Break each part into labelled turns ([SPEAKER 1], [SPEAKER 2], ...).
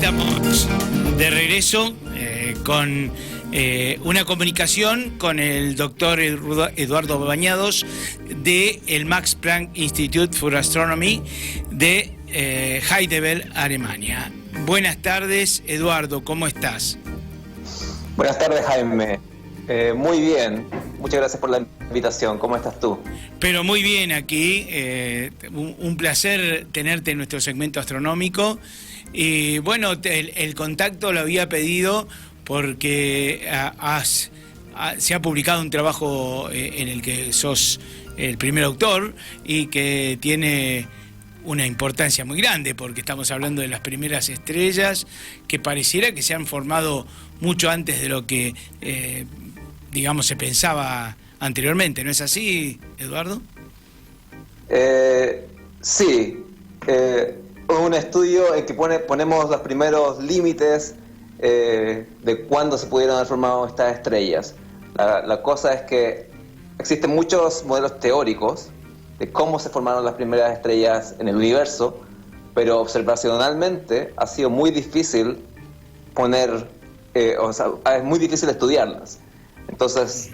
[SPEAKER 1] estamos de regreso con una comunicación con el doctor Eduardo Bañados del Max Planck Institute for Astronomy de Heidelberg, Alemania. Buenas tardes, Eduardo, ¿cómo estás?
[SPEAKER 2] Buenas tardes, Jaime. Muy bien, muchas gracias por la invitación. ¿Cómo estás tú?
[SPEAKER 1] Pero muy bien aquí, un placer tenerte en nuestro segmento astronómico. Y bueno, el contacto lo había pedido porque se ha publicado un trabajo en el que sos el primer autor y que tiene una importancia muy grande porque estamos hablando de las primeras estrellas que pareciera que se han formado mucho antes de lo que, digamos, se pensaba anteriormente. ¿No es así, Eduardo?
[SPEAKER 2] Sí. Un estudio en que ponemos los primeros límites de cuándo se pudieron haber formado estas estrellas. La cosa es que existen muchos modelos teóricos de cómo se formaron las primeras estrellas en el universo, pero observacionalmente ha sido muy difícil es muy difícil estudiarlas. Entonces,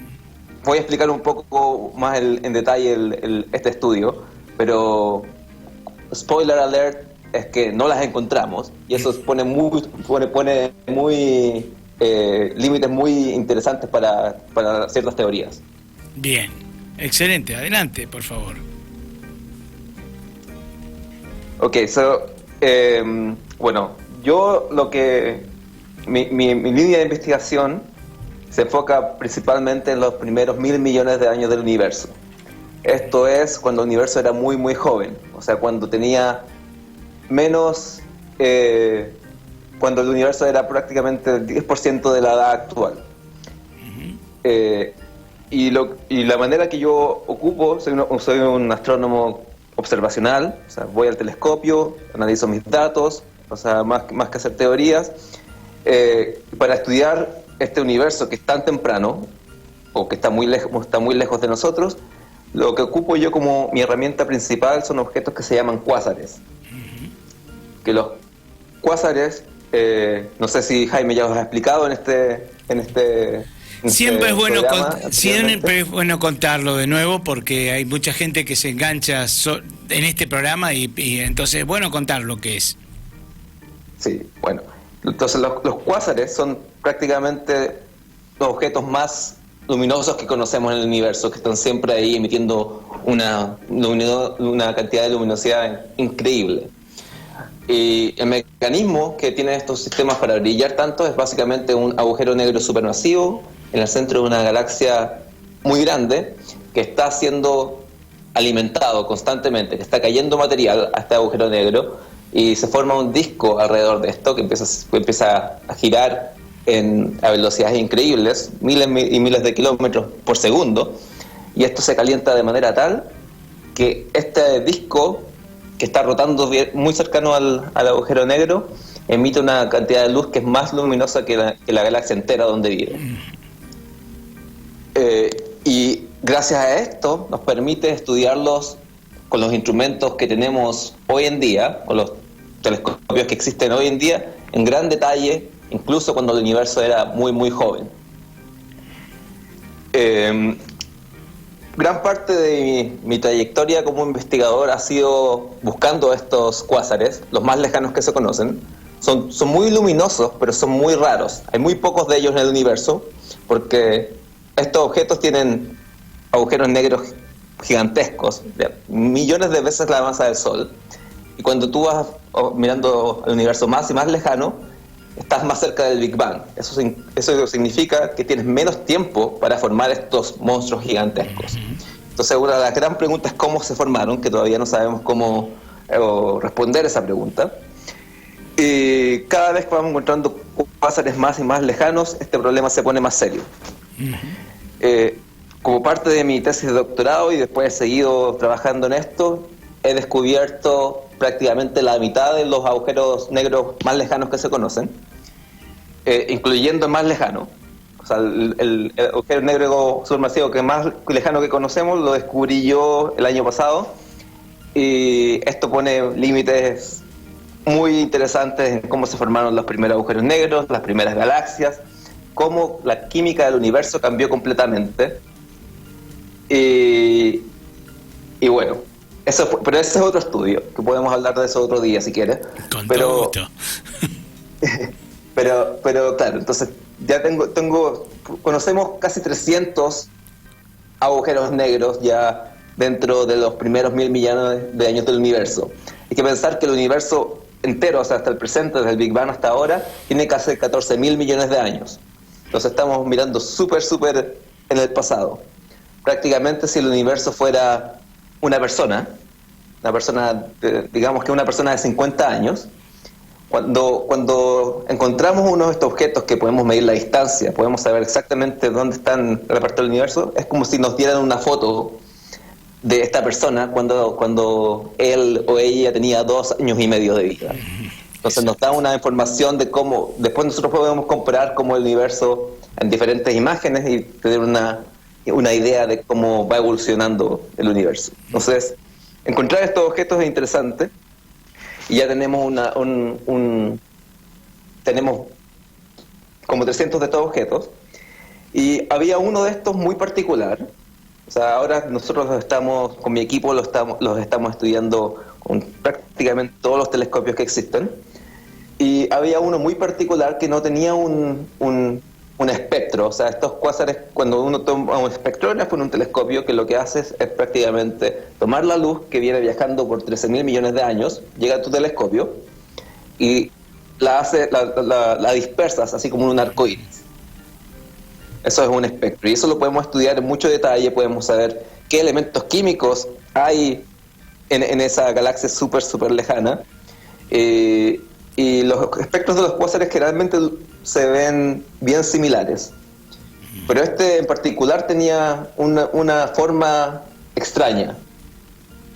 [SPEAKER 2] voy a explicar un poco más en detalle este estudio, pero spoiler alert es que no las encontramos y eso pone límites muy interesantes para ciertas teorías.
[SPEAKER 1] Bien, excelente, adelante, por favor.
[SPEAKER 2] Ok, bueno, mi línea de investigación se enfoca principalmente en los primeros 1.000 millones de años del universo. Esto es cuando el universo era muy, muy joven, o sea, cuando tenía cuando el universo era prácticamente el 10% de la edad actual. Y la manera que yo ocupo, soy un astrónomo observacional, o sea, voy al telescopio, analizo mis datos, o sea, más que hacer teorías, para estudiar este universo que es tan temprano, o que está muy lejos de nosotros. Lo que ocupo yo como mi herramienta principal son objetos que se llaman cuásares. Que los cuásares, no sé si Jaime ya os ha explicado
[SPEAKER 1] Siempre es bueno contarlo de nuevo porque hay mucha gente que se engancha en este programa y entonces es bueno contar lo que es. Sí,
[SPEAKER 2] bueno. Entonces los cuásares son prácticamente los objetos más luminosos que conocemos en el universo, que están siempre ahí emitiendo una cantidad de luminosidad increíble. Y el mecanismo que tienen estos sistemas para brillar tanto es básicamente un agujero negro supermasivo en el centro de una galaxia muy grande que está siendo alimentado constantemente, que está cayendo material a este agujero negro y se forma un disco alrededor de esto que empieza a girar a velocidades increíbles, miles y miles de kilómetros por segundo, y esto se calienta de manera tal que este disco, que está rotando muy cercano al agujero negro, emite una cantidad de luz que es más luminosa que la galaxia entera donde vive. Y gracias a esto nos permite estudiarlos con los instrumentos que tenemos hoy en día, con los telescopios que existen hoy en día, en gran detalle, incluso cuando el universo era muy, muy joven. Gran parte de mi trayectoria como investigador ha sido buscando estos cuásares, los más lejanos que se conocen. Son muy luminosos, pero son muy raros. Hay muy pocos de ellos en el universo, porque estos objetos tienen agujeros negros gigantescos, millones de veces la masa del Sol. Y cuando tú vas mirando el universo más y más lejano, estás más cerca del Big Bang. Eso significa que tienes menos tiempo para formar estos monstruos gigantescos. Entonces, una de las grandes preguntas es cómo se formaron, que todavía no sabemos cómo responder esa pregunta. Y cada vez que vamos encontrando cuásares más y más lejanos, este problema se pone más serio. Como parte de mi tesis de doctorado y después he seguido trabajando en esto, he descubierto prácticamente la mitad de los agujeros negros más lejanos que se conocen, incluyendo el más lejano. O sea, el agujero negro supermasivo que más lejano que conocemos lo descubrí yo el año pasado, y esto pone límites muy interesantes en cómo se formaron los primeros agujeros negros, las primeras galaxias, cómo la química del universo cambió completamente. Y bueno, pero ese es otro estudio, que podemos hablar de eso otro día si quieres.
[SPEAKER 1] Con todo gusto.
[SPEAKER 2] pero claro, entonces ya conocemos casi 300 agujeros negros ya dentro de los primeros 1.000 millones de años del universo. Hay que pensar que el universo entero, o sea, hasta el presente, desde el Big Bang hasta ahora, tiene casi 14.000 millones de años. Entonces estamos mirando súper en el pasado. Prácticamente si el universo fuera una persona, digamos que una persona de 50 años, cuando encontramos uno de estos objetos que podemos medir la distancia, podemos saber exactamente dónde están repartidos el universo, es como si nos dieran una foto de esta persona cuando él o ella tenía 2 años y medio de vida. Entonces nos da una información de cómo, después nosotros podemos comparar cómo el universo en diferentes imágenes y tener una idea de cómo va evolucionando el universo. Entonces, encontrar estos objetos es interesante y ya tenemos tenemos como 300 de estos objetos y había uno de estos muy particular. O sea, ahora nosotros con mi equipo los estamos estudiando con prácticamente todos los telescopios que existen. Y había uno muy particular que no tenía un espectro. O sea, estos cuásares, cuando uno toma un espectrógrafo en un telescopio, que lo que hace es prácticamente tomar la luz que viene viajando por 13.000 millones de años, llega a tu telescopio y la dispersas así como en un arco iris. Eso es un espectro y eso lo podemos estudiar en mucho detalle, podemos saber qué elementos químicos hay en esa galaxia súper lejana. Y los espectros de los cuásares generalmente se ven bien similares. Pero este en particular tenía una forma extraña,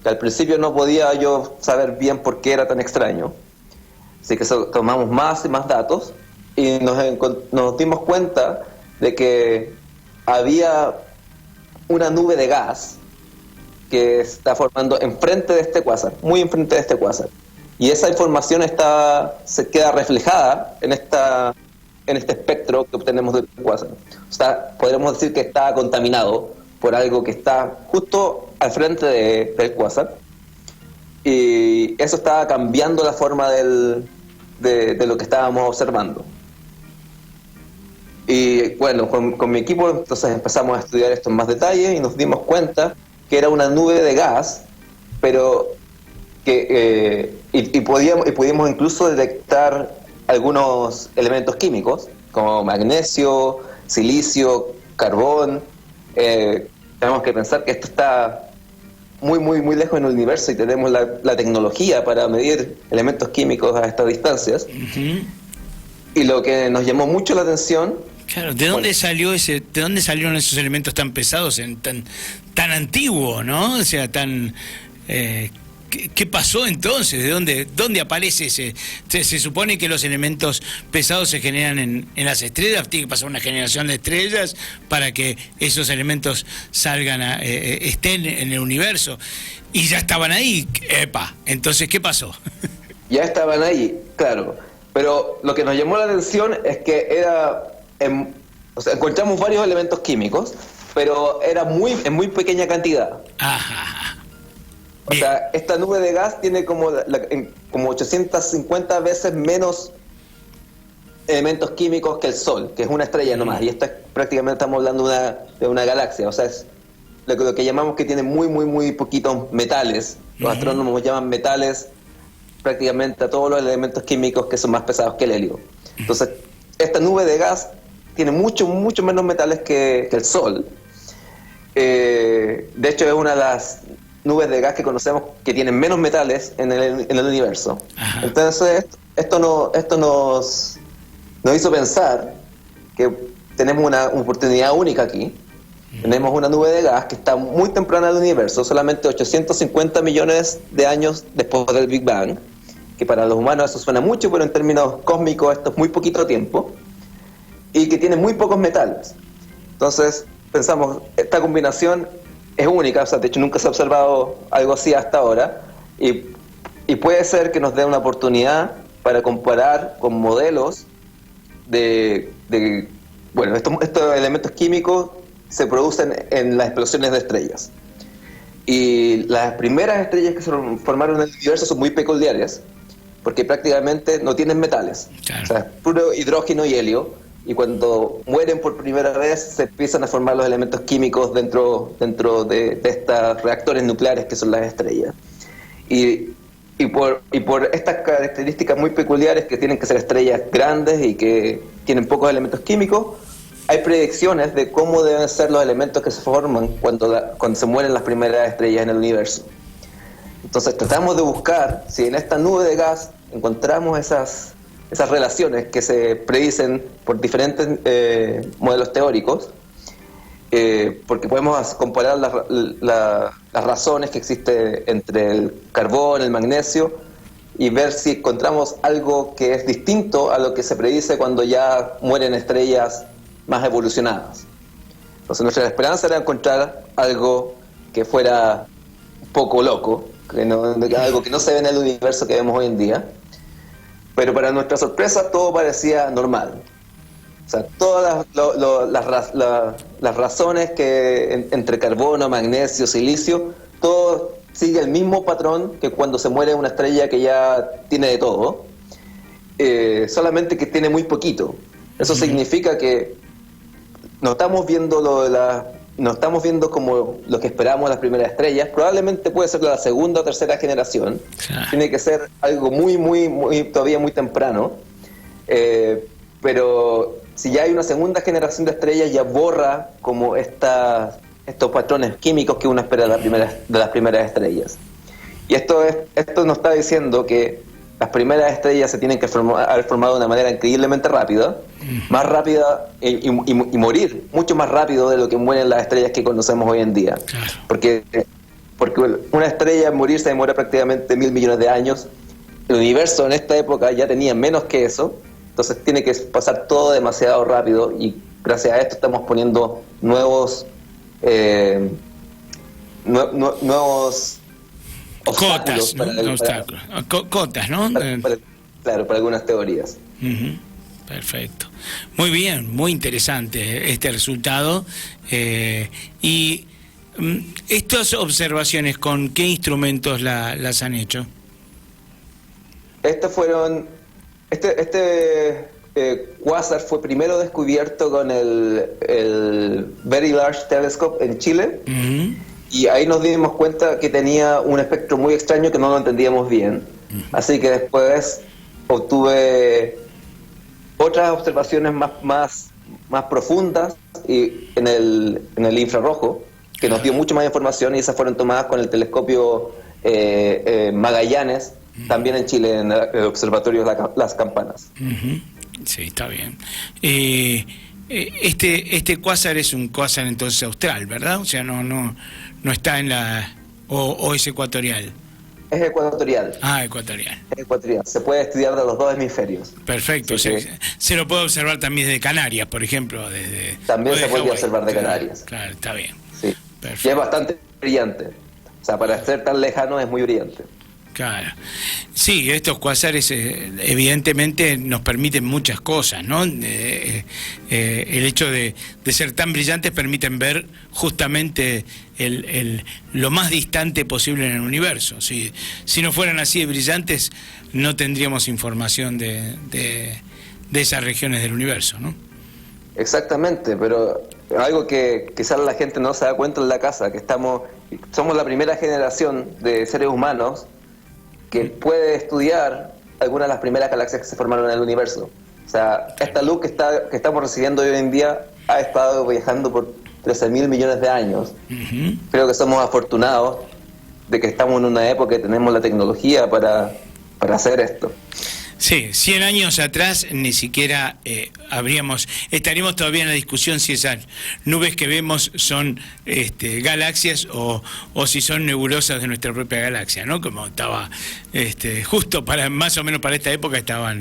[SPEAKER 2] que al principio no podía yo saber bien por qué era tan extraño. Así que tomamos más y más datos y nos dimos cuenta de que había una nube de gas que está formando enfrente de este cuásar, muy enfrente de este cuásar. Y esa información se queda reflejada en este espectro que obtenemos del cuásar. O sea, podríamos decir que está contaminado por algo que está justo al frente del cuásar. Y eso estaba cambiando la forma de lo que estábamos observando. Y bueno, con mi equipo entonces empezamos a estudiar esto en más detalle y nos dimos cuenta que era una nube de gas, pero y pudimos incluso detectar algunos elementos químicos como magnesio, silicio, carbón. Tenemos que pensar que esto está muy lejos en el universo y tenemos la tecnología para medir elementos químicos a estas distancias.
[SPEAKER 1] Uh-huh.
[SPEAKER 2] Y lo que nos llamó mucho la atención...
[SPEAKER 1] Claro, ¿de dónde salieron esos elementos tan pesados, tan antiguos, ¿no? O sea, tan... ¿Qué pasó entonces? ¿De dónde aparece ese? Se supone que los elementos pesados se generan en las estrellas, tiene que pasar una generación de estrellas para que esos elementos estén en el universo. Y ya estaban ahí, entonces, ¿qué pasó?
[SPEAKER 2] Ya estaban ahí, claro. Pero lo que nos llamó la atención es que encontramos varios elementos químicos, pero era en muy pequeña cantidad.
[SPEAKER 1] Ajá.
[SPEAKER 2] O sea, esta nube de gas tiene como 850 veces menos elementos químicos que el Sol, que es una estrella nomás. Y esto prácticamente estamos hablando de una galaxia. O sea, es lo que llamamos que tiene muy poquitos metales. Los astrónomos llaman metales prácticamente a todos los elementos químicos que son más pesados que el helio. Entonces, esta nube de gas tiene mucho menos metales que el Sol. De hecho, es una de las nubes de gas que conocemos que tienen menos metales en el universo. Ajá. Entonces, esto nos hizo pensar que tenemos una oportunidad única aquí. Tenemos una nube de gas que está muy temprana del universo, solamente 850 millones de años después del Big Bang, que para los humanos eso suena mucho, pero en términos cósmicos esto es muy poquito tiempo, y que tiene muy pocos metales. Entonces pensamos, esta combinación es única, o sea, de hecho nunca se ha observado algo así hasta ahora, y y puede ser que nos dé una oportunidad para comparar con modelos bueno, estos elementos químicos se producen en las explosiones de estrellas. Y las primeras estrellas que se formaron en el universo son muy peculiares, porque prácticamente no tienen metales.
[SPEAKER 1] Claro.
[SPEAKER 2] O sea, es puro hidrógeno y helio, y cuando mueren por primera vez se empiezan a formar los elementos químicos dentro de estos reactores nucleares que son las estrellas. Y por estas características muy peculiares, que tienen que ser estrellas grandes y que tienen pocos elementos químicos, hay predicciones de cómo deben ser los elementos que se forman cuando se mueren las primeras estrellas en el universo. Entonces tratamos de buscar si en esta nube de gas encontramos esas relaciones que se predicen por diferentes modelos teóricos, porque podemos comparar las razones que existen entre el carbón, el magnesio, y ver si encontramos algo que es distinto a lo que se predice cuando ya mueren estrellas más evolucionadas. Entonces nuestra esperanza era encontrar algo que fuera un poco loco, algo que no se ve en el universo que vemos hoy en día, pero para nuestra sorpresa todo parecía normal. O sea, todas las razones que entre carbono, magnesio, silicio, todo sigue el mismo patrón que cuando se muere una estrella que ya tiene de todo, solamente que tiene muy poquito. Eso significa que no estamos viendo no estamos viendo como lo que esperamos las primeras estrellas. Probablemente puede ser la segunda o tercera generación.
[SPEAKER 1] Claro.
[SPEAKER 2] Tiene que ser algo todavía muy temprano. Pero si ya hay una segunda generación de estrellas, ya borra como estos patrones químicos que uno espera de las primeras estrellas. Y esto nos está diciendo que las primeras estrellas se tienen que haber formado de una manera increíblemente rápida, más rápida y morir mucho más rápido de lo que mueren las estrellas que conocemos hoy en día.
[SPEAKER 1] Claro.
[SPEAKER 2] Porque una estrella morir se demora prácticamente 1.000 millones de años. El universo en esta época ya tenía menos que eso, entonces tiene que pasar todo demasiado rápido, y gracias a esto estamos poniendo nuevos
[SPEAKER 1] cotas, ¿no? Cotas, ¿no?
[SPEAKER 2] Claro, para algunas teorías.
[SPEAKER 1] Perfecto. Muy bien, muy interesante este resultado. Y estas observaciones, ¿con qué instrumentos las han hecho?
[SPEAKER 2] Este quasar fue primero descubierto con el Very Large Telescope en Chile. Y ahí nos dimos cuenta que tenía un espectro muy extraño que no lo entendíamos bien. Así que después obtuve otras observaciones más profundas en el infrarrojo, que nos dio mucho más información, y esas fueron tomadas con el telescopio Magallanes, también en Chile, en el observatorio Las Campanas.
[SPEAKER 1] Sí, está bien. Este cuásar es un cuásar entonces austral, ¿verdad? O sea, no está en o es ecuatorial.
[SPEAKER 2] Es ecuatorial.
[SPEAKER 1] Ah, ecuatorial.
[SPEAKER 2] Es ecuatorial. Se puede estudiar de los dos hemisferios.
[SPEAKER 1] Perfecto.
[SPEAKER 2] Sí,
[SPEAKER 1] se lo puede observar también desde Canarias, por ejemplo.
[SPEAKER 2] También se puede observar de Canarias.
[SPEAKER 1] Claro, está bien.
[SPEAKER 2] Sí.
[SPEAKER 1] Perfecto.
[SPEAKER 2] Y es bastante brillante. O sea, para ser tan lejano es muy brillante.
[SPEAKER 1] Claro. Sí, estos cuásares evidentemente nos permiten muchas cosas, ¿no? El hecho de ser tan brillantes permiten ver justamente lo más distante posible en el universo. Si no fueran así de brillantes, no tendríamos información de esas regiones del universo, ¿no?
[SPEAKER 2] Exactamente, pero algo que quizás la gente no se da cuenta en la casa, que somos la primera generación de seres humanos que puede estudiar algunas de las primeras galaxias que se formaron en el universo. O sea, esta luz que estamos recibiendo hoy en día ha estado viajando por 13.000 millones de años. Creo que somos afortunados de que estamos en una época que tenemos la tecnología para hacer esto.
[SPEAKER 1] Sí, 100 años atrás ni siquiera estaríamos todavía en la discusión si esas nubes que vemos son galaxias o si son nebulosas de nuestra propia galaxia, ¿no? Como estaba justo más o menos para esta época estaba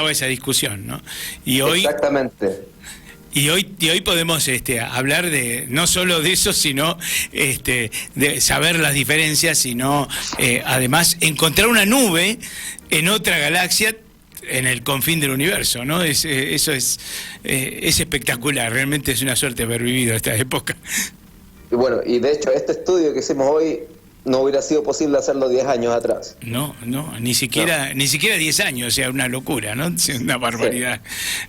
[SPEAKER 1] esa discusión, ¿no? Y hoy
[SPEAKER 2] exactamente.
[SPEAKER 1] Y hoy podemos hablar de no solo de eso, sino de saber las diferencias, sino además encontrar una nube en otra galaxia en el confín del universo, ¿no? Eso es espectacular, realmente es una suerte haber vivido esta época.
[SPEAKER 2] Y bueno, y de hecho este estudio que hicimos hoy no hubiera sido posible hacerlo 10 años atrás.
[SPEAKER 1] No, ni siquiera 10 años, o sea, una locura, ¿no? Es una barbaridad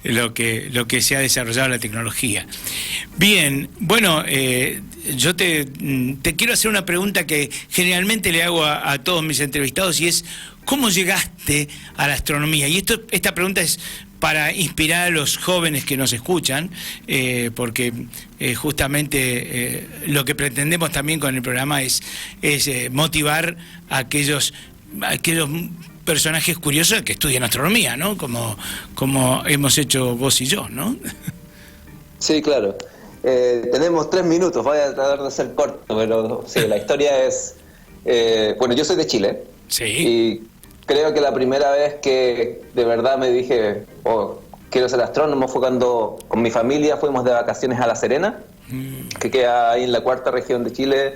[SPEAKER 1] lo que se ha desarrollado la tecnología. Bien, bueno, yo te quiero hacer una pregunta que generalmente le hago a todos mis entrevistados, y es, ¿cómo llegaste a la astronomía? Y esta pregunta es para inspirar a los jóvenes que nos escuchan, porque justamente lo que pretendemos también con el programa es motivar a aquellos personajes curiosos que estudian astronomía, ¿no? Como hemos hecho vos y yo, ¿no?
[SPEAKER 2] Sí, claro. Tenemos 3 minutos, voy a tratar de ser corto, pero sí, la historia es... bueno, yo soy de Chile.
[SPEAKER 1] Sí.
[SPEAKER 2] Y creo que la primera vez que de verdad me dije, quiero ser astrónomo, fue cuando con mi familia fuimos de vacaciones a La Serena, que queda ahí en la 4ª región de Chile,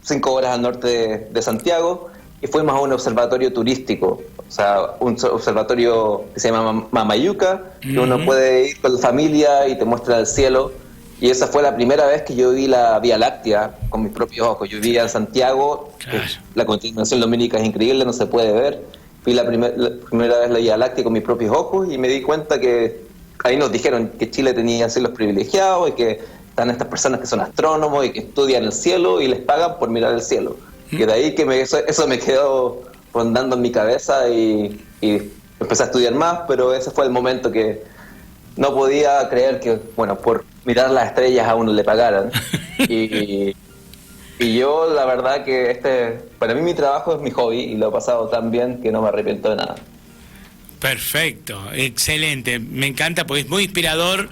[SPEAKER 2] 5 horas al norte de Santiago, y fuimos a un observatorio turístico, o sea, un observatorio que se llama Mamayuca, que uno puede ir con la familia y te muestra el cielo. Y esa fue la primera vez que yo vi la Vía Láctea con mis propios ojos. Yo vivía en Santiago, claro. La contaminación lumínica es increíble, no se puede ver. Vi la primera vez la Vía Láctea con mis propios ojos y me di cuenta que ahí nos dijeron que Chile tenía cielos privilegiados y que están estas personas que son astrónomos y que estudian el cielo y les pagan por mirar el cielo. Y de ahí que eso me quedó rondando en mi cabeza y empecé a estudiar más, pero ese fue el momento que no podía creer que, bueno, por mirar las estrellas a uno le pagaran. Y yo, la verdad que para mí mi trabajo es mi hobby y lo he pasado tan bien que no me arrepiento de nada.
[SPEAKER 1] Perfecto, excelente, me encanta porque es muy inspirador.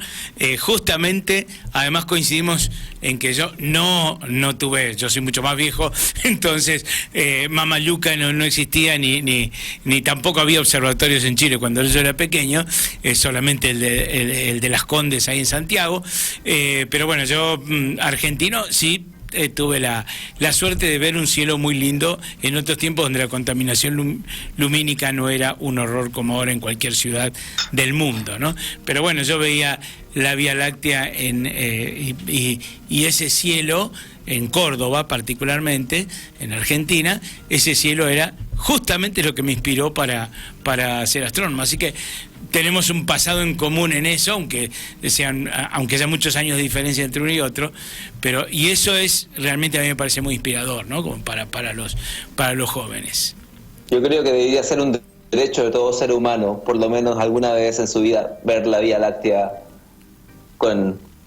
[SPEAKER 1] Justamente, además coincidimos en que yo no tuve, yo soy mucho más viejo, entonces Mamayuca no existía ni tampoco había observatorios en Chile cuando yo era pequeño, solamente el de Las Condes ahí en Santiago, pero bueno, yo argentino sí. Tuve la suerte de ver un cielo muy lindo en otros tiempos donde la contaminación lumínica no era un horror como ahora en cualquier ciudad del mundo, ¿no? Pero bueno, yo veía la Vía Láctea y ese cielo en Córdoba particularmente, en Argentina, ese cielo era justamente lo que me inspiró para ser astrónomo. Así que tenemos un pasado en común en eso, aunque haya muchos años de diferencia entre uno y otro, y eso es realmente, a mí me parece muy inspirador, ¿no? Como para los jóvenes. Yo creo que debería ser un derecho de todo ser humano, por lo menos alguna vez en su vida, ver la Vía Láctea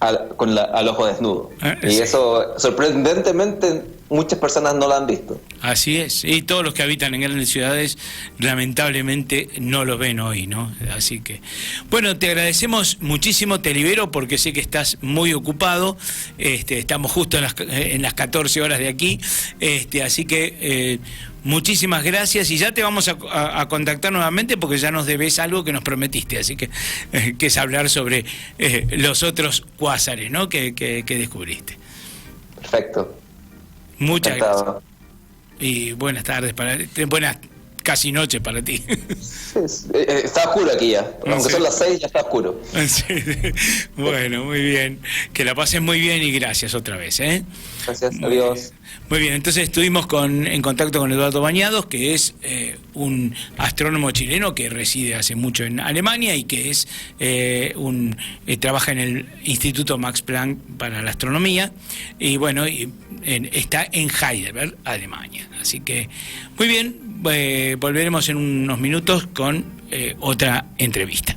[SPEAKER 1] al ojo desnudo. Y sí. Eso, sorprendentemente, muchas personas no lo han visto. Así es, y todos los que habitan en grandes ciudades lamentablemente no lo ven hoy, ¿no? Así que, bueno, te agradecemos muchísimo, te libero porque sé que estás muy ocupado, estamos justo en las 14 horas de aquí, así que muchísimas gracias y ya te vamos a contactar nuevamente porque ya nos debes algo que nos prometiste, así que es hablar sobre los otros cuásares, ¿no? que descubriste. Perfecto. Muchas gracias. Y buenas tardes buenas casi noches para ti. Está oscuro aquí ya, aunque son las 6 ya está oscuro. Sí. Bueno, muy bien. Que la pases muy bien y gracias otra vez, ¿eh? Gracias, adiós. Muy bien, entonces estuvimos en contacto con Eduardo Bañados, que es un astrónomo chileno que reside hace mucho en Alemania y que es trabaja en el Instituto Max Planck para la astronomía y bueno, está en Heidelberg, Alemania. Así que, muy bien, volveremos en unos minutos con otra entrevista.